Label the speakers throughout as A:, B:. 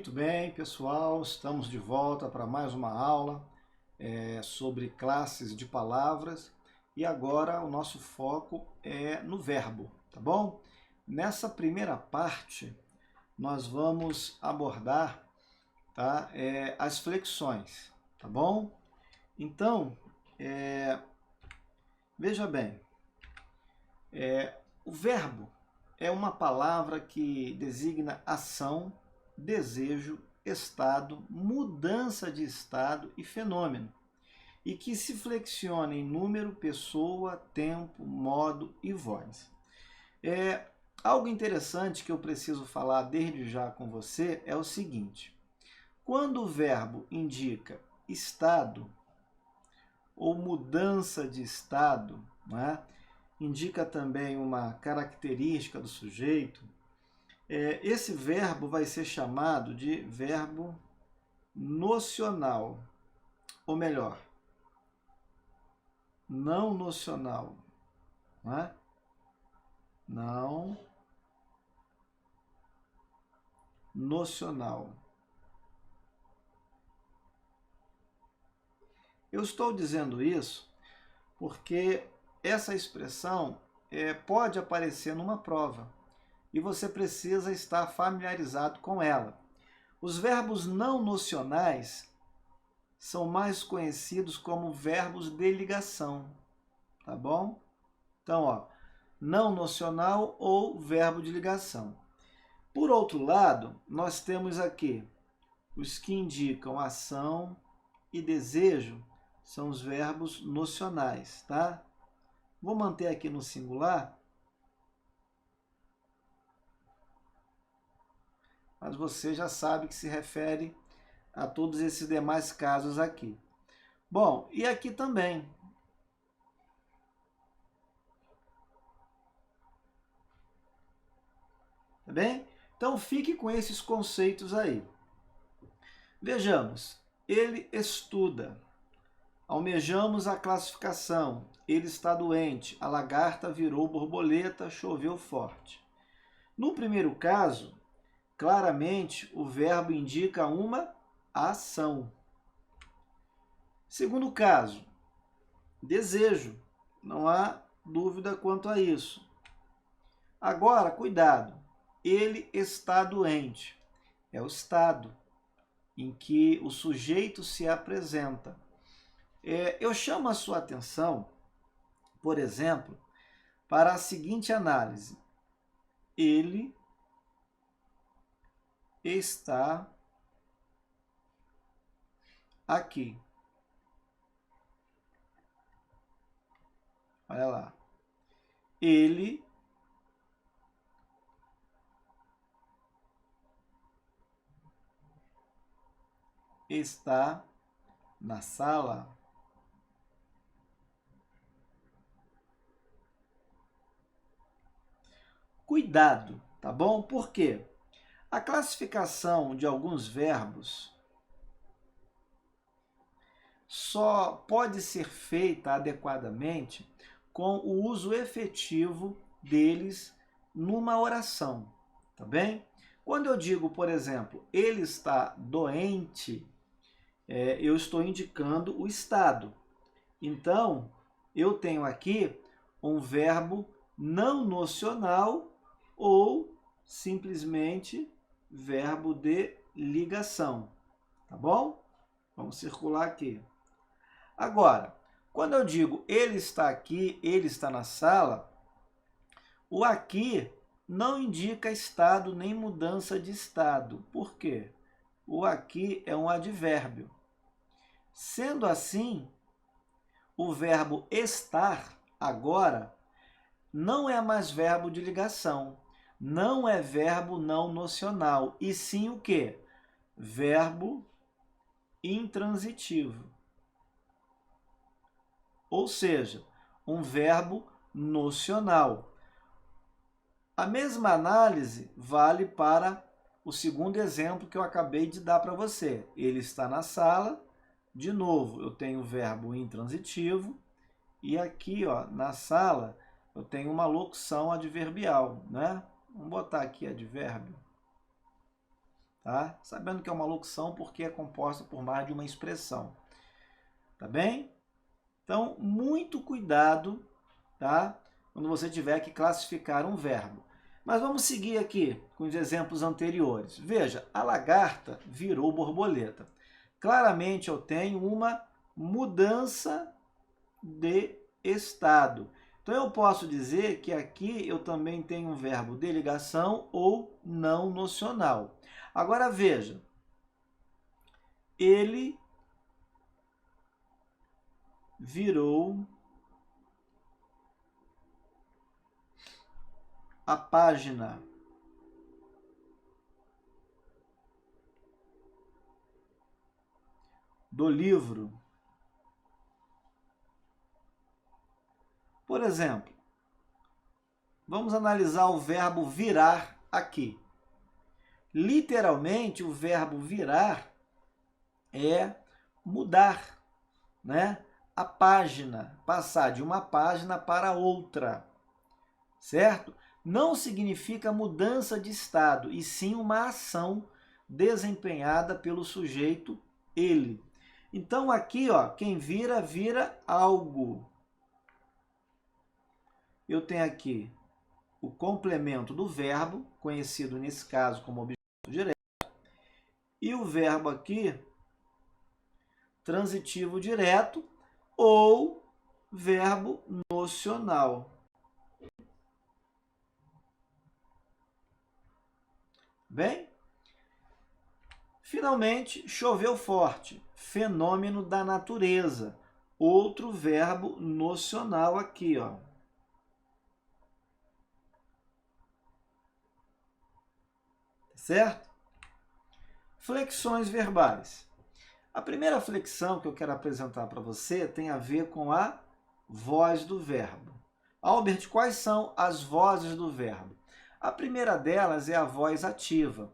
A: Muito bem, pessoal, estamos de volta para mais uma aula sobre classes de palavras e agora o nosso foco é no verbo, tá bom? Nessa primeira parte, nós vamos abordar, tá, as flexões, tá bom? Então, veja bem, o verbo é uma palavra que designa ação, desejo, estado, mudança de estado e fenômeno, e que se flexiona em número, pessoa, tempo, modo e voz. Algo interessante que eu preciso falar desde já com você é o seguinte: quando o verbo indica estado ou mudança de estado, né, indica também uma característica do sujeito, esse verbo vai ser chamado de verbo nocional, ou melhor, não nocional, né? Não nocional. Eu estou dizendo isso porque essa expressão pode aparecer numa prova e você precisa estar familiarizado com ela. Os verbos não nocionais são mais conhecidos como verbos de ligação, tá bom? Então, ó, não nocional ou verbo de ligação. Por outro lado, nós temos aqui os que indicam ação e desejo, são os verbos nocionais, tá? Vou manter aqui no singular, mas você já sabe que se refere a todos esses demais casos aqui. Bom, e aqui também. Tá bem? Então fique com esses conceitos aí. Vejamos, ele estuda. Almejamos a classificação. Ele está doente. A lagarta virou borboleta, choveu forte. No primeiro caso, claramente o verbo indica uma ação. Segundo caso, desejo. Não há dúvida quanto a isso. Agora, cuidado. Ele está doente. É o estado em que o sujeito se apresenta. Eu chamo a sua atenção, por exemplo, para a seguinte análise. Ele está aqui. Olha lá. Ele está na sala. Cuidado, tá bom? Por quê? A classificação de alguns verbos só pode ser feita adequadamente com o uso efetivo deles numa oração, tá bem? Quando eu digo, por exemplo, ele está doente, eu estou indicando o estado. Então, eu tenho aqui um verbo não nocional ou simplesmente verbo de ligação, tá bom? Vamos circular aqui. Agora, quando eu digo ele está aqui, ele está na sala, o aqui não indica estado nem mudança de estado. Por quê? O aqui é um advérbio. Sendo assim, o verbo estar agora não é mais verbo de ligação, não é verbo não nocional, e sim o quê? Verbo intransitivo. Ou seja, um verbo nocional. A mesma análise vale para o segundo exemplo que eu acabei de dar para você. Ele está na sala. De novo, eu tenho o verbo intransitivo. E aqui, ó, na sala, eu tenho uma locução adverbial, né? Vamos botar aqui advérbio. tá? Sabendo que é uma locução porque é composta por mais de uma expressão, tá bem? Então, muito cuidado, tá? Quando você tiver que classificar um verbo. Mas vamos seguir aqui com os exemplos anteriores. Veja, a lagarta virou borboleta. Claramente eu tenho uma mudança de estado. Então eu posso dizer que aqui eu também tenho um verbo de ligação ou não nocional. Agora veja, ele virou a página. Do livro. Por exemplo, vamos analisar o verbo virar aqui. Literalmente, o verbo virar é mudar, né? A página, passar de uma página para outra, certo? Não significa mudança de estado, e sim uma ação desempenhada pelo sujeito ele. Então aqui, ó, quem vira, vira algo. Eu tenho aqui o complemento do verbo, conhecido nesse caso como objeto direto, e o verbo aqui, transitivo direto ou verbo nocional. Bem? Finalmente, choveu forte, fenômeno da natureza. Outro verbo nocional aqui, ó. Certo? Flexões verbais. A primeira flexão que eu quero apresentar para você tem a ver com a voz do verbo. Albert, quais são as vozes do verbo? A primeira delas é a voz ativa.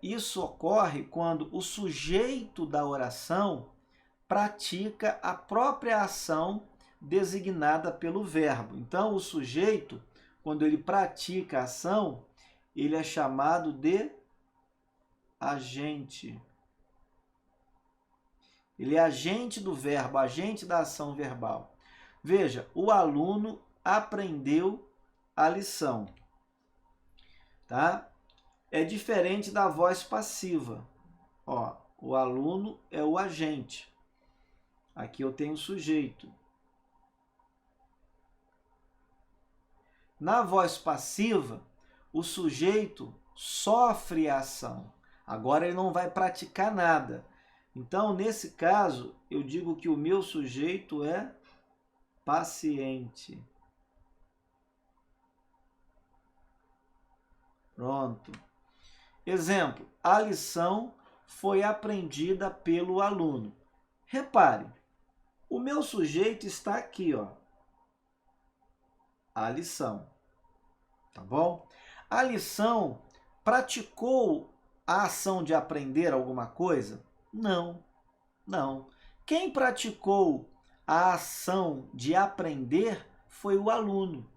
A: Isso ocorre quando o sujeito da oração pratica a própria ação designada pelo verbo. Então, o sujeito, quando ele pratica a ação, ele é chamado de agente. Ele é agente do verbo, agente da ação verbal. Veja, o aluno aprendeu a lição. Tá? É diferente da voz passiva. Ó, o aluno é o agente. Aqui eu tenho o sujeito. Na voz passiva, o sujeito sofre a ação. Agora ele não vai praticar nada. Então, nesse caso, eu digo que o meu sujeito é paciente. Pronto. Exemplo, a lição foi aprendida pelo aluno. Repare, o meu sujeito está aqui, ó. A lição. Tá bom? A lição praticou a ação de aprender alguma coisa? Não, não. Quem praticou a ação de aprender foi o aluno.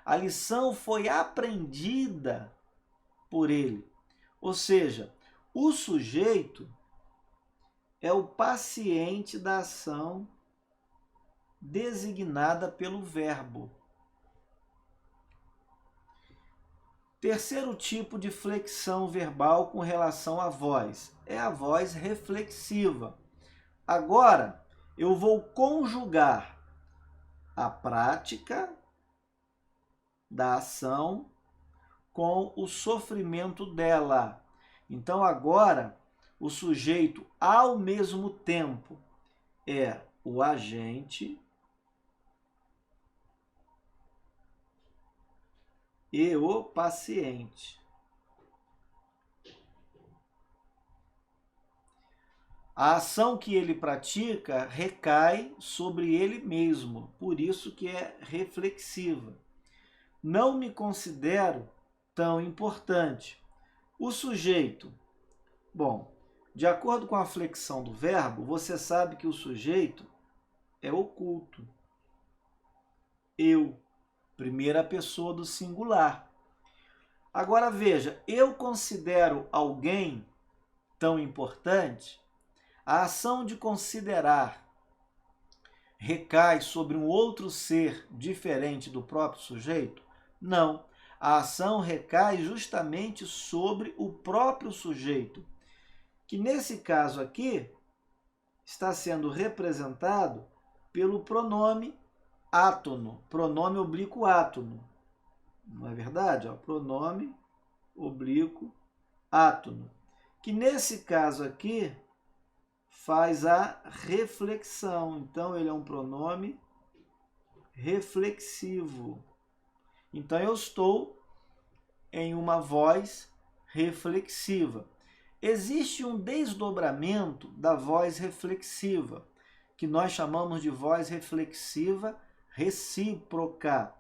A: A lição foi aprendida por ele. Ou seja, o sujeito é o paciente da ação designada pelo verbo. Terceiro tipo de flexão verbal com relação à voz é a voz reflexiva. Agora, eu vou conjugar a prática da ação com o sofrimento dela. Então, agora, o sujeito, ao mesmo tempo, é o agente e o paciente. A ação que ele pratica recai sobre ele mesmo, por isso que é reflexiva. Não me considero tão importante. O sujeito, bom, de acordo com a flexão do verbo, você sabe que o sujeito é oculto. Eu, primeira pessoa do singular. Agora veja, eu considero alguém tão importante? A ação de considerar recai sobre um outro ser diferente do próprio sujeito? Não. A ação recai justamente sobre o próprio sujeito, que nesse caso aqui está sendo representado pelo pronome átono, pronome oblíquo átono. Não é verdade? Pronome oblíquo átono, que nesse caso aqui faz a reflexão. Então, ele é um pronome reflexivo. Então, eu estou em uma voz reflexiva. Existe um desdobramento da voz reflexiva, que nós chamamos de voz reflexiva recíproca.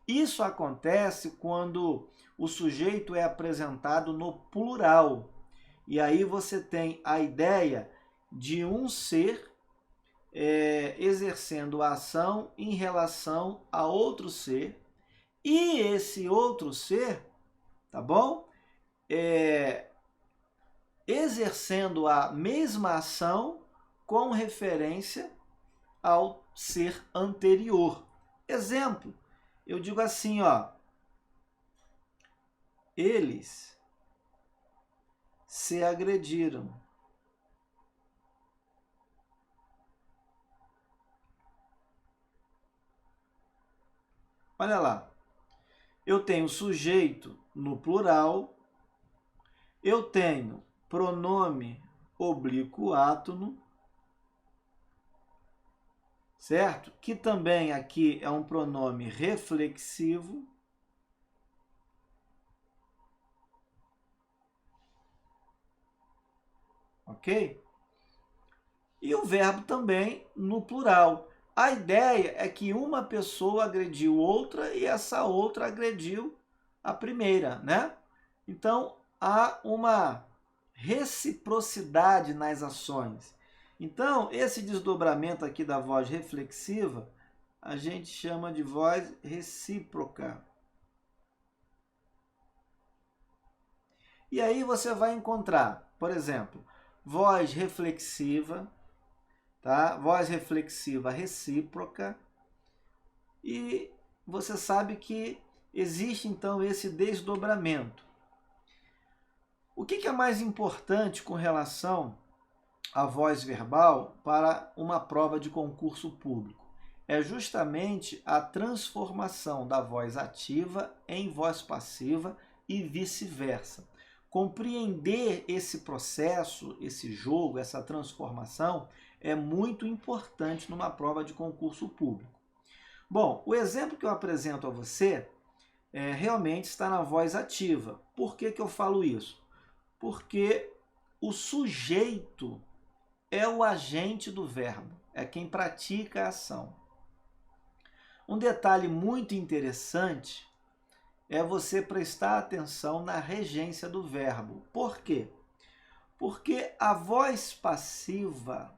A: Isso acontece quando o sujeito é apresentado no plural. E aí você tem a ideia de um ser exercendo a ação em relação a outro ser, e esse outro ser, tá bom? Exercendo a mesma ação com referência ao ser anterior. Exemplo, eu digo assim, eles se agrediram. Olha lá, eu tenho sujeito no plural, eu tenho pronome oblíquo átono, certo? Que também aqui é um pronome reflexivo. Ok? E o verbo também no plural. A ideia é que uma pessoa agrediu outra e essa outra agrediu a primeira, né? Então, há uma reciprocidade nas ações. Então, esse desdobramento aqui da voz reflexiva, a gente chama de voz recíproca. E aí você vai encontrar, por exemplo, voz reflexiva, tá? Voz reflexiva recíproca. E você sabe que existe então esse desdobramento. O que é mais importante com relação à voz verbal para uma prova de concurso público? É justamente a transformação da voz ativa em voz passiva e vice-versa. Compreender esse processo, esse jogo, essa transformação é muito importante numa prova de concurso público. Bom, o exemplo que eu apresento a você realmente está na voz ativa. Por que eu falo isso? Porque o sujeito é o agente do verbo, é quem pratica a ação. Um detalhe muito interessante é você prestar atenção na regência do verbo. Por quê? Porque a voz passiva,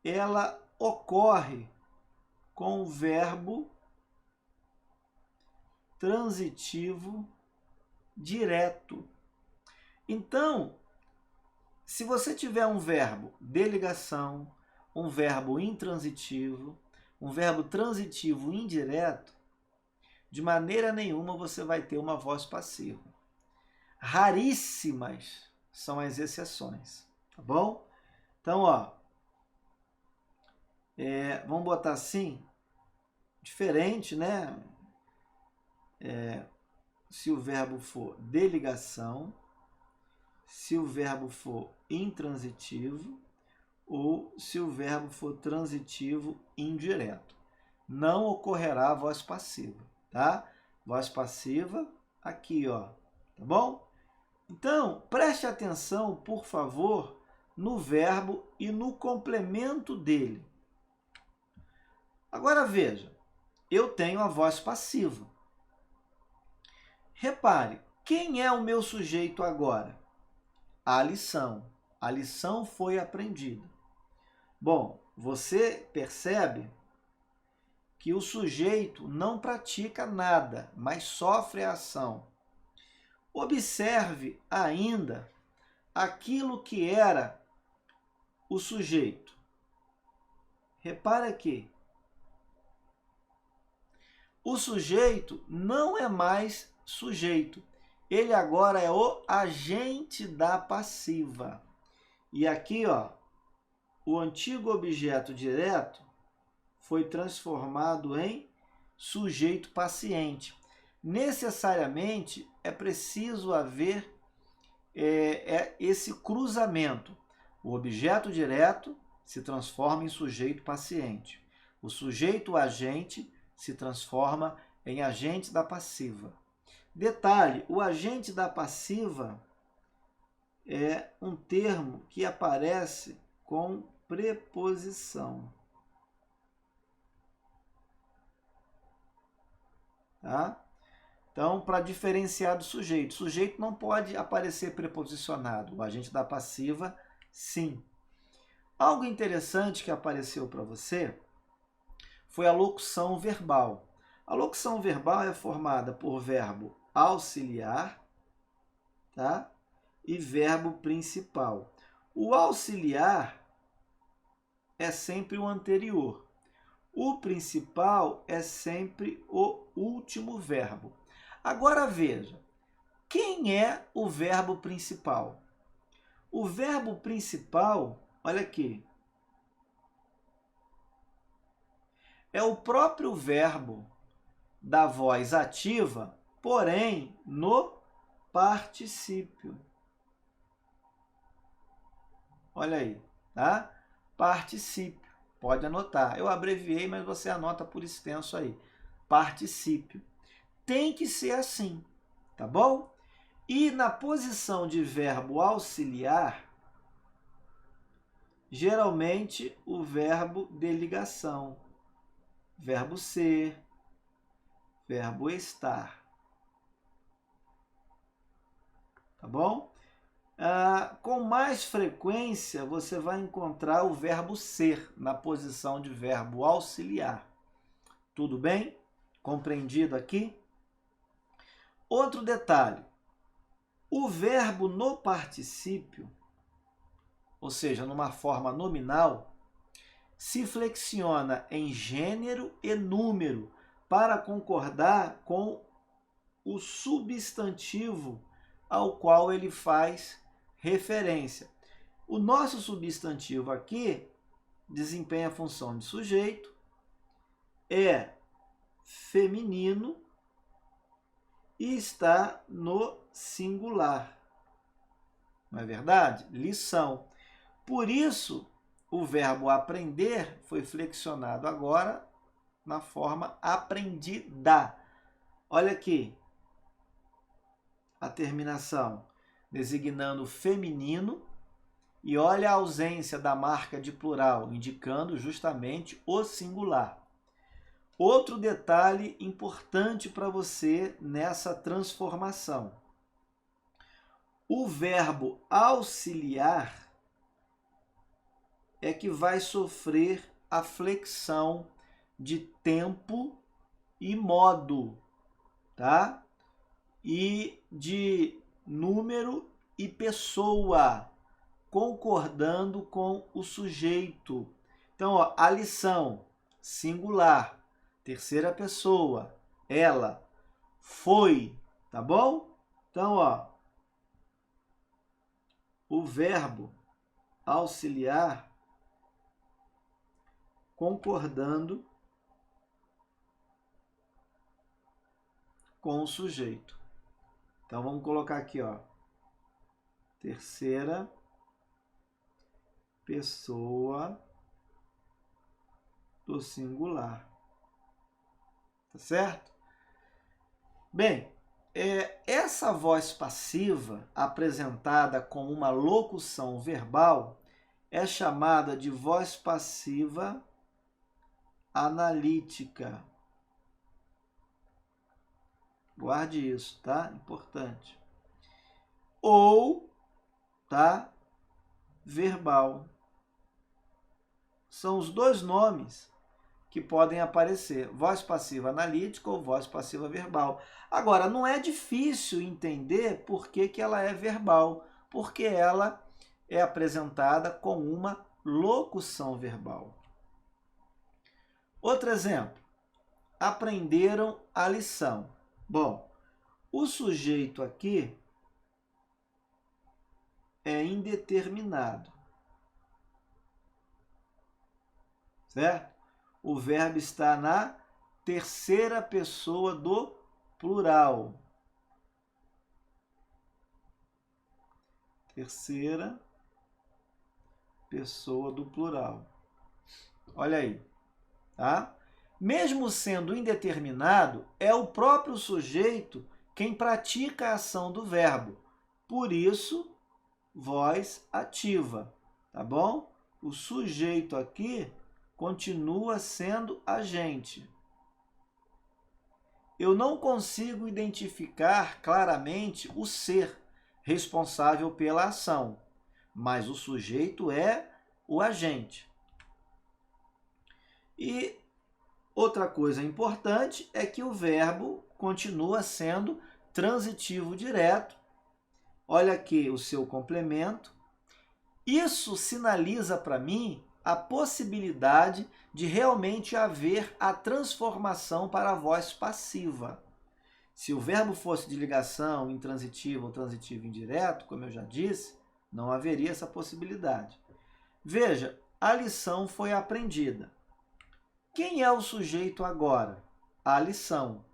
A: ela ocorre com o verbo transitivo direto. Então, se você tiver um verbo de ligação, um verbo intransitivo, um verbo transitivo indireto, de maneira nenhuma você vai ter uma voz passiva. Raríssimas são as exceções, tá bom? Então, vamos botar assim, diferente, né? Se o verbo for de ligação, se o verbo for intransitivo ou se o verbo for transitivo indireto. Não ocorrerá a voz passiva, tá? Voz passiva aqui, tá bom? Então, preste atenção, por favor, no verbo e no complemento dele. Agora veja, eu tenho a voz passiva. Repare, quem é o meu sujeito agora? A lição. A lição foi aprendida. Bom, você percebe que o sujeito não pratica nada, mas sofre a ação. Observe ainda aquilo que era o sujeito. Repara aqui. O sujeito não é mais sujeito. Ele agora é o agente da passiva. E aqui, ó, o antigo objeto direto foi transformado em sujeito paciente. Necessariamente é preciso haver esse cruzamento. O objeto direto se transforma em sujeito paciente. O sujeito agente se transforma em agente da passiva. Detalhe, o agente da passiva é um termo que aparece com preposição. Tá? Então, para diferenciar do sujeito, o sujeito não pode aparecer preposicionado, o agente da passiva, sim. Algo interessante que apareceu para você foi a locução verbal. A locução verbal é formada por verbo auxiliar, tá? E verbo principal. O auxiliar é sempre o anterior. O principal é sempre o último verbo. Agora veja, quem é o verbo principal? O verbo principal, olha aqui, é o próprio verbo da voz ativa, porém no particípio. Olha aí, tá? Particípio. Pode anotar. Eu abreviei, mas você anota por extenso aí. Particípio. Tem que ser assim, tá bom? E na posição de verbo auxiliar, geralmente o verbo de ligação. Verbo ser, verbo estar. Tá bom? Com mais frequência, você vai encontrar o verbo ser na posição de verbo auxiliar. Tudo bem? Compreendido aqui? Outro detalhe. O verbo no particípio, ou seja, numa forma nominal, se flexiona em gênero e número para concordar com o substantivo ao qual ele faz referência. O nosso substantivo aqui desempenha a função de sujeito, é feminino e está no singular. Não é verdade? Lição. Por isso, o verbo aprender foi flexionado agora na forma aprendida. Olha aqui a terminação, designando feminino, e olha a ausência da marca de plural, indicando justamente o singular. Outro detalhe importante para você nessa transformação. O verbo auxiliar é que vai sofrer a flexão de tempo e modo, tá? E de número e pessoa, concordando com o sujeito. Então, ó, a lição, singular, terceira pessoa, ela, foi, tá bom? Então, ó, o verbo auxiliar concordando com o sujeito. Então, vamos colocar aqui, ó, terceira pessoa do singular. Tá certo? Bem, essa voz passiva, apresentada como uma locução verbal, é chamada de voz passiva analítica. Guarde isso, tá? Importante. Ou, tá? Verbal. São os dois nomes que podem aparecer: voz passiva analítica ou voz passiva verbal. Agora, não é difícil entender por que ela é verbal, porque ela é apresentada com uma locução verbal. Outro exemplo: aprenderam a lição. Bom, o sujeito aqui é indeterminado, certo? O verbo está na terceira pessoa do plural. Terceira pessoa do plural. Olha aí, tá? Mesmo sendo indeterminado, é o próprio sujeito quem pratica a ação do verbo. Por isso, voz ativa, tá bom? O sujeito aqui continua sendo agente. Eu não consigo identificar claramente o ser responsável pela ação, mas o sujeito é o agente. E outra coisa importante é que o verbo continua sendo transitivo direto. Olha aqui o seu complemento. Isso sinaliza para mim a possibilidade de realmente haver a transformação para a voz passiva. Se o verbo fosse de ligação, intransitivo ou transitivo indireto, como eu já disse, não haveria essa possibilidade. Veja, a lição foi aprendida. Quem é o sujeito agora? A lição.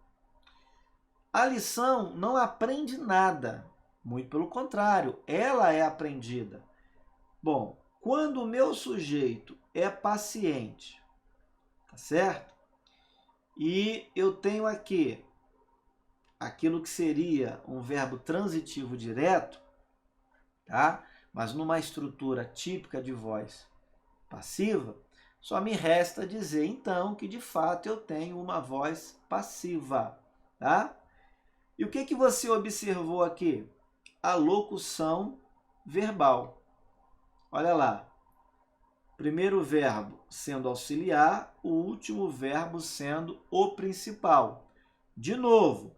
A: A lição não aprende nada, muito pelo contrário, ela é aprendida. Bom, quando o meu sujeito é paciente, tá certo? E eu tenho aqui aquilo que seria um verbo transitivo direto, tá? Mas numa estrutura típica de voz passiva, só me resta dizer então que de fato eu tenho uma voz passiva, tá? E o que você observou aqui? A locução verbal. Olha lá. Primeiro verbo sendo auxiliar, o último verbo sendo o principal. De novo,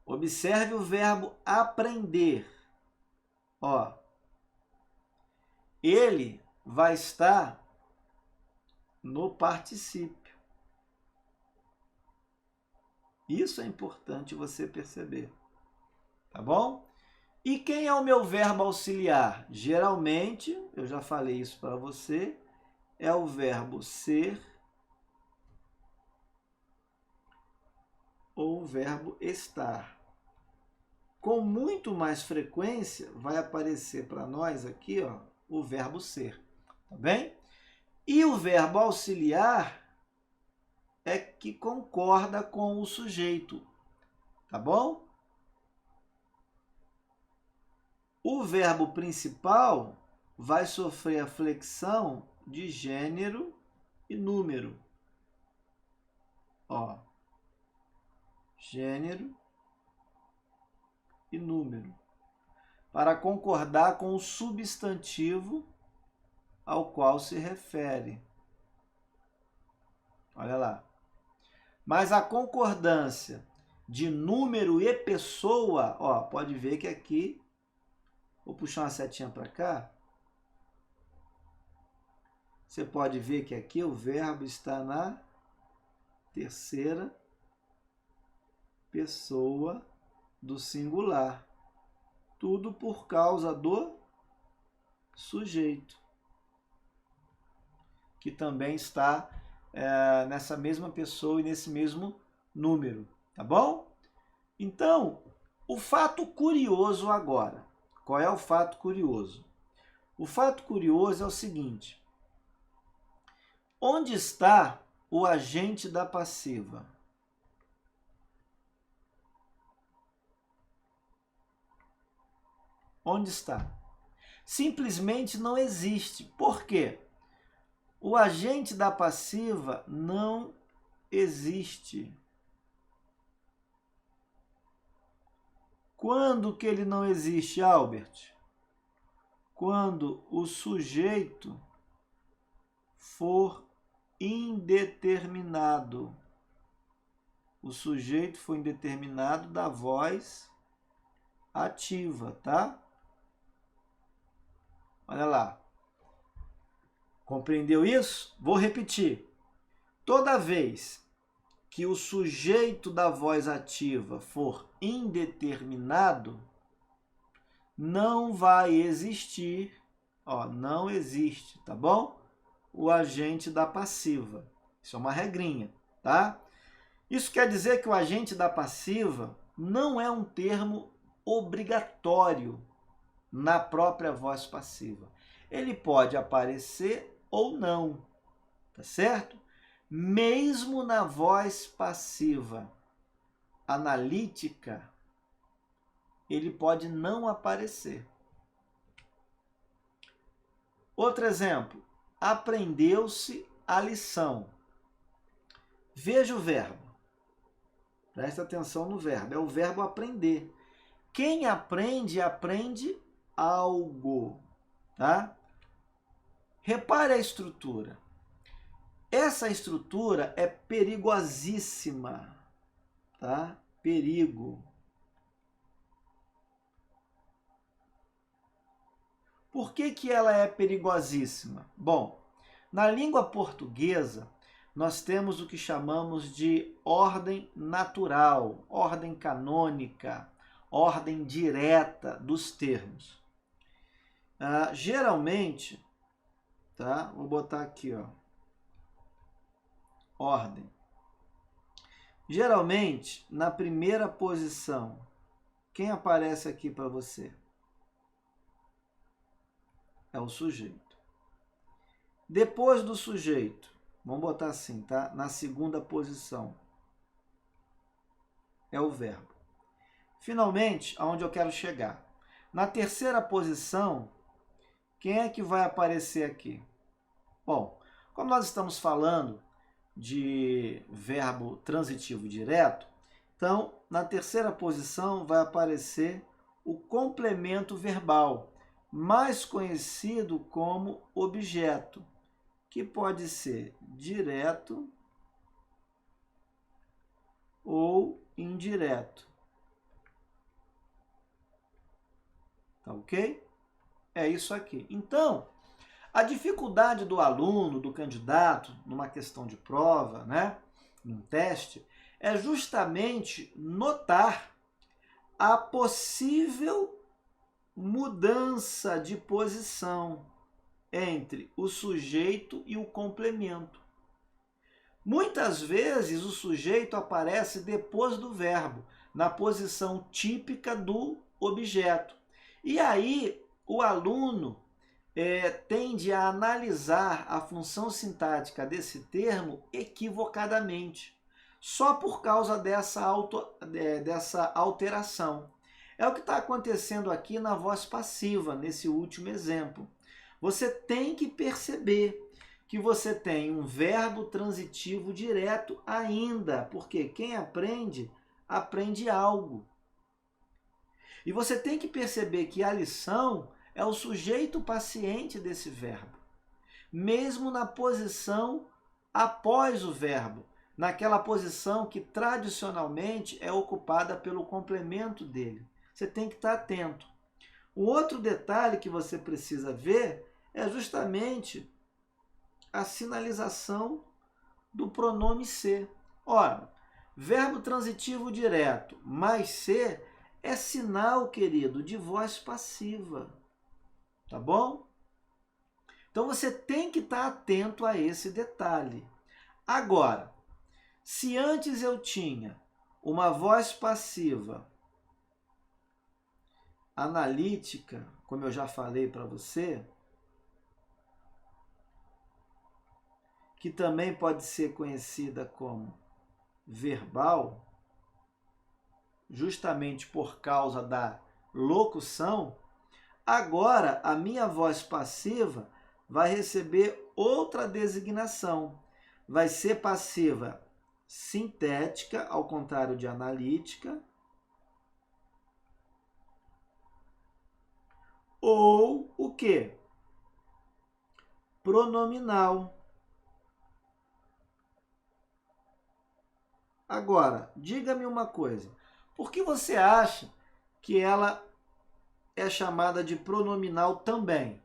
A: observe o verbo aprender. Ó, ele vai estar no particípio. Isso é importante você perceber, tá bom? E quem é o meu verbo auxiliar? Geralmente, eu já falei isso para você, é o verbo ser ou o verbo estar. Com muito mais frequência, vai aparecer para nós aqui, ó, o verbo ser, tá bem? E o verbo auxiliar é que concorda com o sujeito, tá bom? O verbo principal vai sofrer a flexão de gênero e número. Ó, gênero e número, para concordar com o substantivo ao qual se refere. Olha lá. Mas a concordância de número e pessoa, ó, pode ver que aqui, vou puxar uma setinha para cá, você pode ver que aqui o verbo está na terceira pessoa do singular. Tudo por causa do sujeito, que também está nessa mesma pessoa e nesse mesmo número, tá bom? Então, o fato curioso agora. Qual é o fato curioso? O fato curioso é o seguinte: onde está o agente da passiva? Onde está? Simplesmente não existe. Por quê? O agente da passiva não existe. Quando que ele não existe, Albert? Quando o sujeito for indeterminado. O sujeito foi indeterminado da voz ativa, tá? Olha lá. Compreendeu isso? Vou repetir. Toda vez que o sujeito da voz ativa for indeterminado, não vai existir, não existe, tá bom? O agente da passiva. Isso é uma regrinha, tá? Isso quer dizer que o agente da passiva não é um termo obrigatório na própria voz passiva. Ele pode aparecer ou não, tá certo? Mesmo na voz passiva analítica, ele pode não aparecer. Outro exemplo, aprendeu-se a lição. Veja o verbo. Presta atenção no verbo. É o verbo aprender. Quem aprende, aprende algo, tá? Repare a estrutura. Essa estrutura é perigosíssima, tá? Perigo. Por que ela é perigosíssima? Bom, na língua portuguesa, nós temos o que chamamos de ordem natural, ordem canônica, ordem direta dos termos. Geralmente, tá? Vou botar aqui, ordem. Geralmente, na primeira posição, quem aparece aqui para você? É o sujeito. Depois do sujeito, vamos botar assim, tá? Na segunda posição, é o verbo. Finalmente, aonde eu quero chegar? Na terceira posição, quem é que vai aparecer aqui? Bom, como nós estamos falando de verbo transitivo direto, então, na terceira posição vai aparecer o complemento verbal, mais conhecido como objeto, que pode ser direto ou indireto. Tá ok? É isso aqui. Então, a dificuldade do aluno, do candidato, numa questão de prova, né, num teste, é justamente notar a possível mudança de posição entre o sujeito e o complemento. Muitas vezes o sujeito aparece depois do verbo, na posição típica do objeto. E aí o aluno tende a analisar a função sintática desse termo equivocadamente, só por causa dessa alteração. É o que está acontecendo aqui na voz passiva, nesse último exemplo. Você tem que perceber que você tem um verbo transitivo direto ainda, porque quem aprende, aprende algo. E você tem que perceber que a lição é o sujeito paciente desse verbo, mesmo na posição após o verbo, naquela posição que tradicionalmente é ocupada pelo complemento dele. Você tem que estar atento. Um outro detalhe que você precisa ver é justamente a sinalização do pronome ser. Ora, verbo transitivo direto mais ser é sinal, querido, de voz passiva. Tá bom? Então você tem que estar atento a esse detalhe. Agora, se antes eu tinha uma voz passiva analítica, como eu já falei para você, que também pode ser conhecida como verbal, justamente por causa da locução, agora a minha voz passiva vai receber outra designação. Vai ser passiva sintética, ao contrário de analítica, ou o quê? Pronominal. Agora, diga-me uma coisa. Por que você acha que ela é chamada de pronominal também?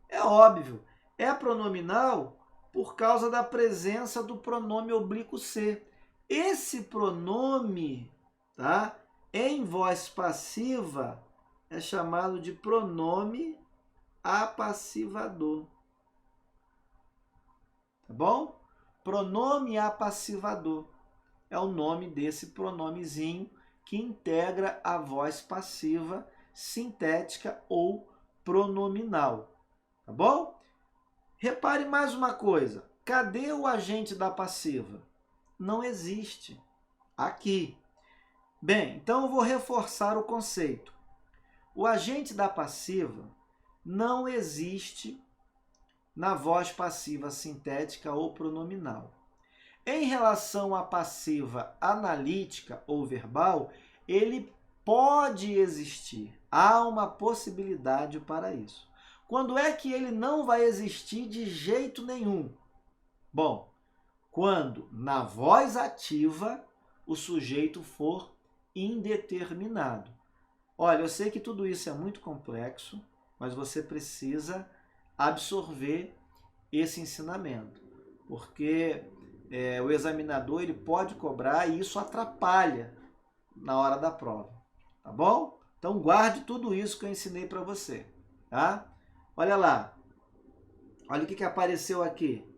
A: É óbvio, é pronominal por causa da presença do pronome oblíquo ser. Esse pronome, tá, em voz passiva, é chamado de pronome apassivador. Tá bom? Pronome apassivador é o nome desse pronomezinho que integra a voz passiva sintética ou pronominal. Tá bom? Repare mais uma coisa. Cadê o agente da passiva? Não existe. Aqui. Bem, então eu vou reforçar o conceito. O agente da passiva não existe na voz passiva sintética ou pronominal. Em relação à passiva analítica ou verbal, ele pode existir. Há uma possibilidade para isso. Quando é que ele não vai existir de jeito nenhum? Bom, quando na voz ativa o sujeito for indeterminado. Olha, eu sei que tudo isso é muito complexo, mas você precisa absorver esse ensinamento, porque o examinador ele pode cobrar e isso atrapalha na hora da prova, tá bom? Então guarde tudo isso que eu ensinei para você, tá? Olha lá, olha o que apareceu aqui.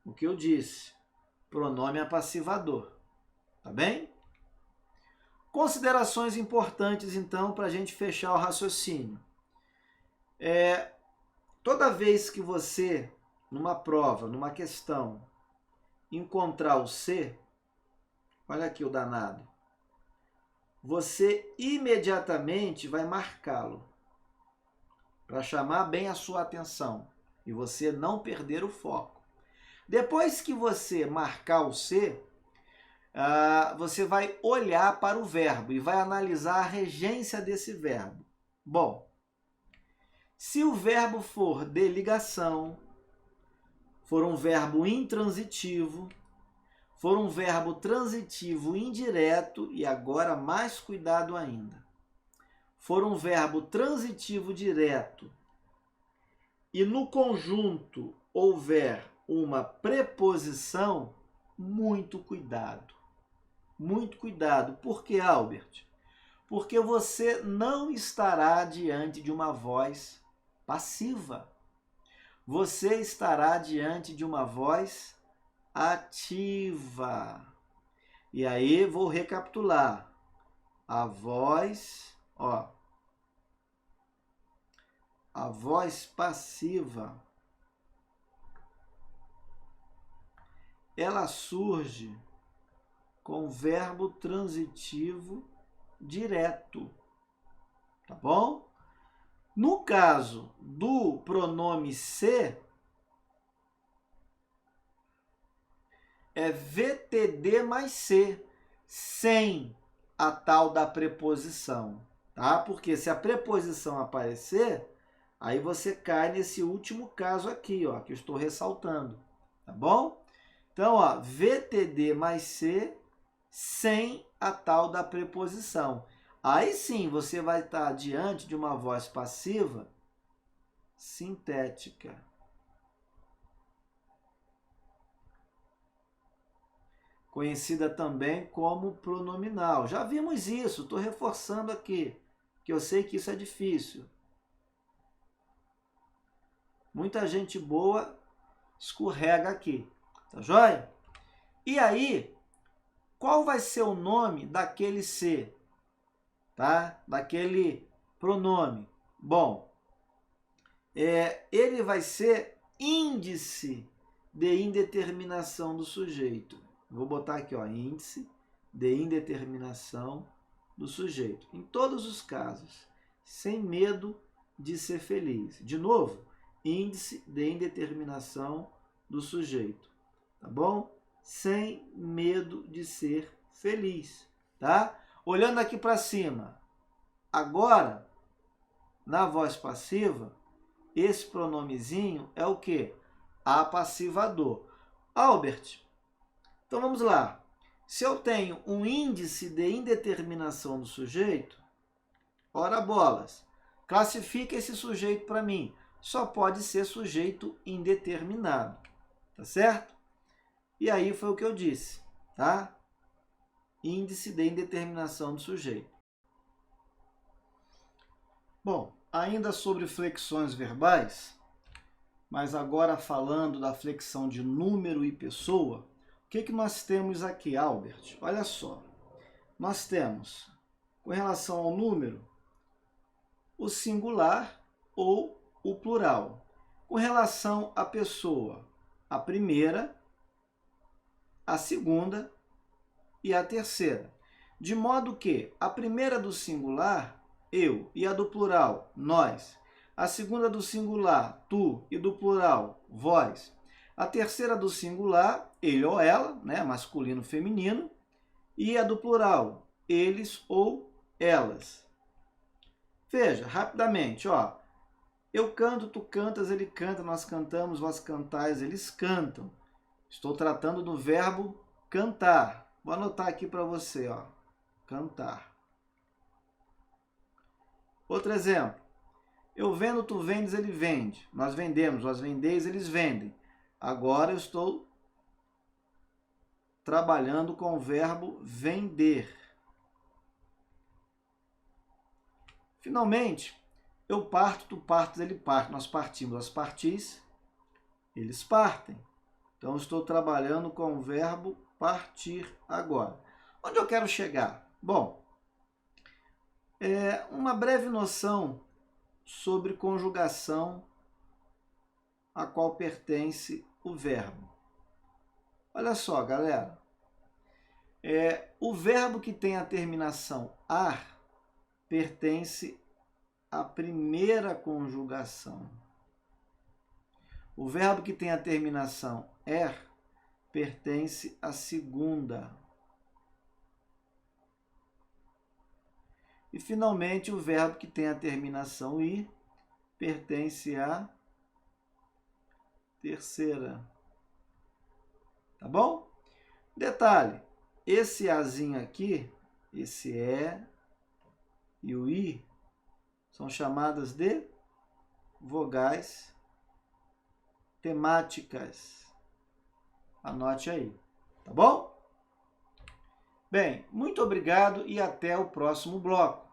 A: O que eu disse, pronome apassivador, tá bem? Considerações importantes, então, para a gente fechar o raciocínio. Toda vez que você, numa prova, numa questão, encontrar o ser, olha aqui o danado, você imediatamente vai marcá-lo para chamar bem a sua atenção e você não perder o foco. Depois que você marcar o ser, você vai olhar para o verbo e vai analisar a regência desse verbo. Bom, se o verbo for de ligação, for um verbo intransitivo, for um verbo transitivo indireto, e agora mais cuidado ainda, for um verbo transitivo direto e no conjunto houver uma preposição, muito cuidado. Muito cuidado. Por que, Albert? Porque você não estará diante de uma voz passiva. Você estará diante de uma voz ativa. E aí vou recapitular. A voz passiva, ela surge com verbo transitivo direto, tá bom? No caso do pronome ser, é VTD mais C, sem a tal da preposição, tá? Porque se a preposição aparecer, aí você cai nesse último caso aqui, que eu estou ressaltando, tá bom? Então, VTD mais C sem a tal da preposição. Aí sim, você vai estar diante de uma voz passiva sintética. Conhecida também como pronominal. Já vimos isso, estou reforçando aqui, que eu sei que isso é difícil. Muita gente boa escorrega aqui, tá joia? E aí, qual vai ser o nome daquele ser, tá? Daquele pronome? Bom, ele vai ser índice de indeterminação do sujeito. Vou botar aqui, índice de indeterminação do sujeito. Em todos os casos, sem medo de ser feliz. De novo, índice de indeterminação do sujeito, tá bom? Sem medo de ser feliz, tá? Olhando aqui para cima, agora, na voz passiva, esse pronomezinho é o quê? Apassivador. Albert, Então vamos lá. Se eu tenho um índice de indeterminação do sujeito, ora bolas, classifica esse sujeito para mim. Só pode ser sujeito indeterminado, tá certo? E aí foi o que eu disse, tá? Índice de indeterminação do sujeito. Bom, ainda sobre flexões verbais, mas agora falando da flexão de número e pessoa, o que nós temos aqui, Albert? Olha só, nós temos, com relação ao número, o singular ou o plural. Com relação à pessoa, a primeira, a segunda e a terceira. De modo que a primeira do singular, eu, e a do plural, nós. A segunda do singular, tu, e do plural, vós. A terceira do singular, ele ou ela, né, masculino, feminino. E a do plural, eles ou elas. Veja, rapidamente, ó. Eu canto, tu cantas, ele canta, nós cantamos, vós cantais, eles cantam. Estou tratando do verbo cantar. Vou anotar aqui para você, ó. Cantar. Outro exemplo. Eu vendo, tu vendes, ele vende. Nós vendemos, vós vendeis, eles vendem. Agora eu estou trabalhando com o verbo vender. Finalmente, eu parto, tu partes, ele parte. Nós partimos, vós partis, eles partem. Então, eu estou trabalhando com o verbo partir agora. Onde eu quero chegar? Bom, uma breve noção sobre conjugação a qual pertence o verbo. Olha só, galera. O verbo que tem a terminação ar pertence à primeira conjugação. O verbo que tem a terminação er pertence à segunda. E, finalmente, o verbo que tem a terminação ir pertence à terceira. Tá bom? Detalhe, esse azinho aqui, esse é e o i, são chamadas de vogais temáticas. Anote aí, tá bom? Bem, muito obrigado e até o próximo bloco.